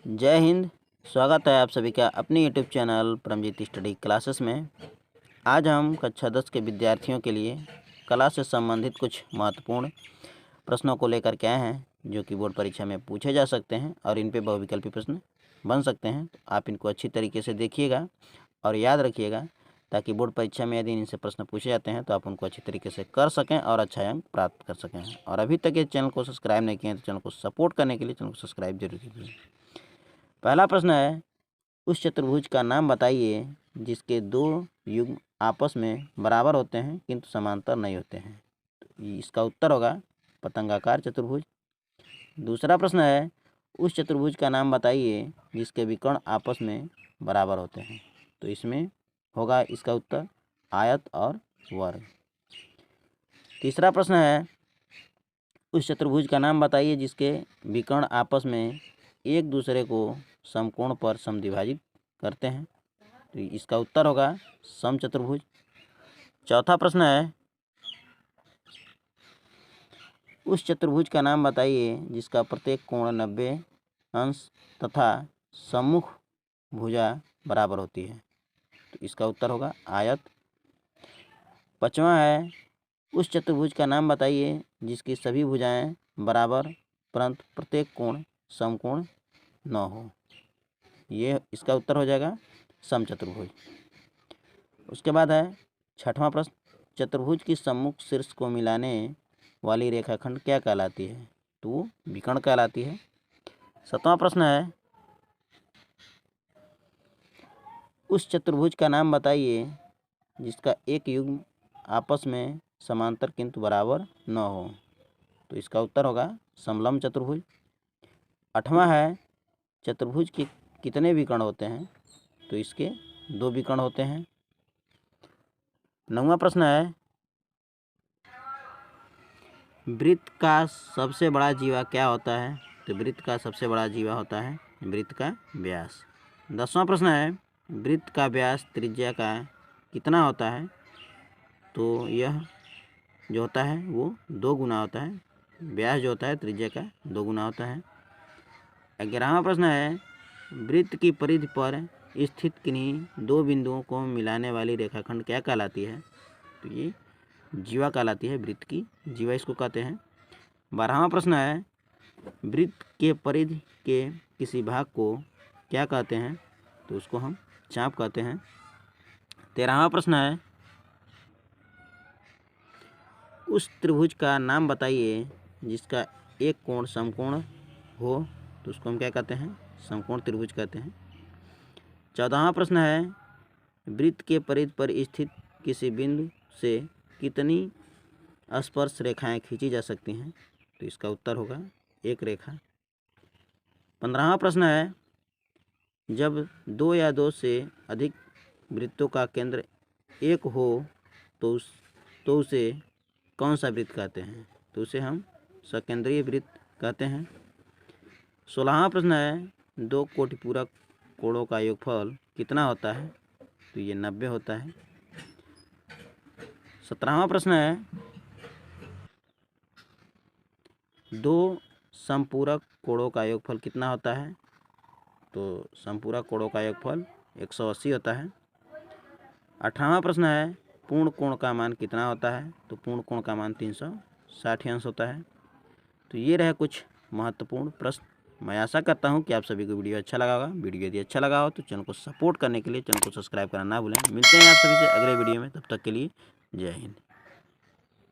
जय हिंद। स्वागत है आप सभी का अपने YouTube channel Paramjeet study classes में। आज हम कक्षा 10 के विद्यार्थियों के लिए कला से संबंधित कुछ महत्वपूर्ण प्रश्नों को लेकर के आए हैं, जो कि बोर्ड परीक्षा में पूछे जा सकते हैं और इन पे बहुविकल्पी प्रश्न बन सकते हैं। तो आप इनको अच्छी तरीके से देखिएगा और याद रखिएगा, ताकि बोर्ड परीक्षा में यदि इनसे प्रश्न पूछे जाते हैं तो आप उनको अच्छी तरीके से कर सकें और अच्छा अंक प्राप्त कर सकें। और अभी तक ये चैनल को सब्सक्राइब नहीं किए हैं तो चैनल को सपोर्ट करने के लिए चैनल को सब्सक्राइब जरूर कीजिए। पहला प्रश्न है, उस चतुर्भुज का नाम बताइए जिसके दो युग्म आपस में बराबर होते हैं किंतु समांतर नहीं होते हैं। तो इसका उत्तर होगा पतंगाकार चतुर्भुज। दूसरा प्रश्न है, उस चतुर्भुज का नाम बताइए जिसके विकर्ण आपस में बराबर होते हैं। तो इसमें होगा इसका उत्तर आयत और वर्ग। तीसरा प्रश्न है, उस चतुर्भुज का नाम बताइए जिसके विकर्ण आपस में एक दूसरे को समकोण पर समद्विभाजित करते हैं। तो इसका उत्तर होगा समचतुर्भुज। चौथा प्रश्न है, उस चतुर्भुज का नाम बताइए जिसका प्रत्येक कोण 90 अंश तथा सम्मुख भुजा बराबर होती है। तो इसका उत्तर होगा आयत। पांचवा है, उस चतुर्भुज का नाम बताइए जिसकी सभी भुजाएं बराबर परंतु प्रत्येक कोण समकोण न हो। ये इसका उत्तर हो जाएगा समचतुर्भुज। उसके बाद है छठवां प्रश्न, चतुर्भुज की सम्मुख शीर्ष को मिलाने वाली रेखाखंड क्या कहलाती है। तो वो विकर्ण कहलाती है। सातवां प्रश्न है, उस चतुर्भुज का नाम बताइए जिसका एक युग्म आपस में समांतर किंतु बराबर न हो। तो इसका उत्तर होगा समलंब चतुर्भुज। आठवां है, चतुर्भुज के कितने विकर्ण होते हैं। तो इसके 2 विकर्ण होते हैं। 9वां प्रश्न है, वृत्त का सबसे बड़ा जीवा क्या होता है। तो वृत्त का सबसे बड़ा जीवा होता है वृत्त का व्यास। 10वां प्रश्न है, वृत्त का व्यास त्रिज्या का कितना होता है। तो यह जो होता है वो 2 गुना होता है। व्यास जो होता है त्रिज्या का 2 गुना होता है। 11वां प्रश्न है, वृत्त की परिधि पर स्थित किन्हीं 2 बिंदुओं को मिलाने वाली रेखाखंड क्या कहलाती है। तो ये जीवा कहलाती है, वृत्त की जीवा इसको कहते हैं। 12वां प्रश्न है, वृत्त के परिधि के किसी भाग को क्या कहते हैं। तो उसको हम चाप कहते हैं। 13वां प्रश्न है, उस त्रिभुज का नाम बताइए जिसका एक कोण समकोण हो। तो उसको हम क्या कहते हैं, समकोण त्रिभुज कहते हैं। 14वां प्रश्न है, वृत्त के परिधि पर स्थित किसी बिंदु से कितनी स्पर्श रेखाएं खींची जा सकती हैं। तो इसका उत्तर होगा 1 रेखा। 15वां प्रश्न है, जब 2 या 2 से अधिक वृत्तों का केंद्र एक हो तो उसे कौन सा वृत्त कहते हैं। तो उसे हम सकेंद्रीय वृत्त कहते हैं। 16वां प्रश्न है, 2 कोटिपूरक कोणों का योगफल कितना होता है। तो ये 90 होता है। 17वां प्रश्न है, 2 समपूरक कोणों का योगफल कितना होता है। तो समपूरक कोणों का योगफल 180 होता है। 18वां प्रश्न है, पूर्ण कोण का मान कितना होता है। तो पूर्ण कोण का मान 360 अंश होता है। तो ये रहे कुछ महत्वपूर्ण प्रश्न। मैं आशा करता हूँ कि आप सभी को वीडियो अच्छा लगा होगा। वीडियो यदि अच्छा लगा हो तो चैनल को सपोर्ट करने के लिए चैनल को सब्सक्राइब करना ना भूलें। मिलते हैं आप सभी से अगले वीडियो में, तब तक के लिए जय हिंद।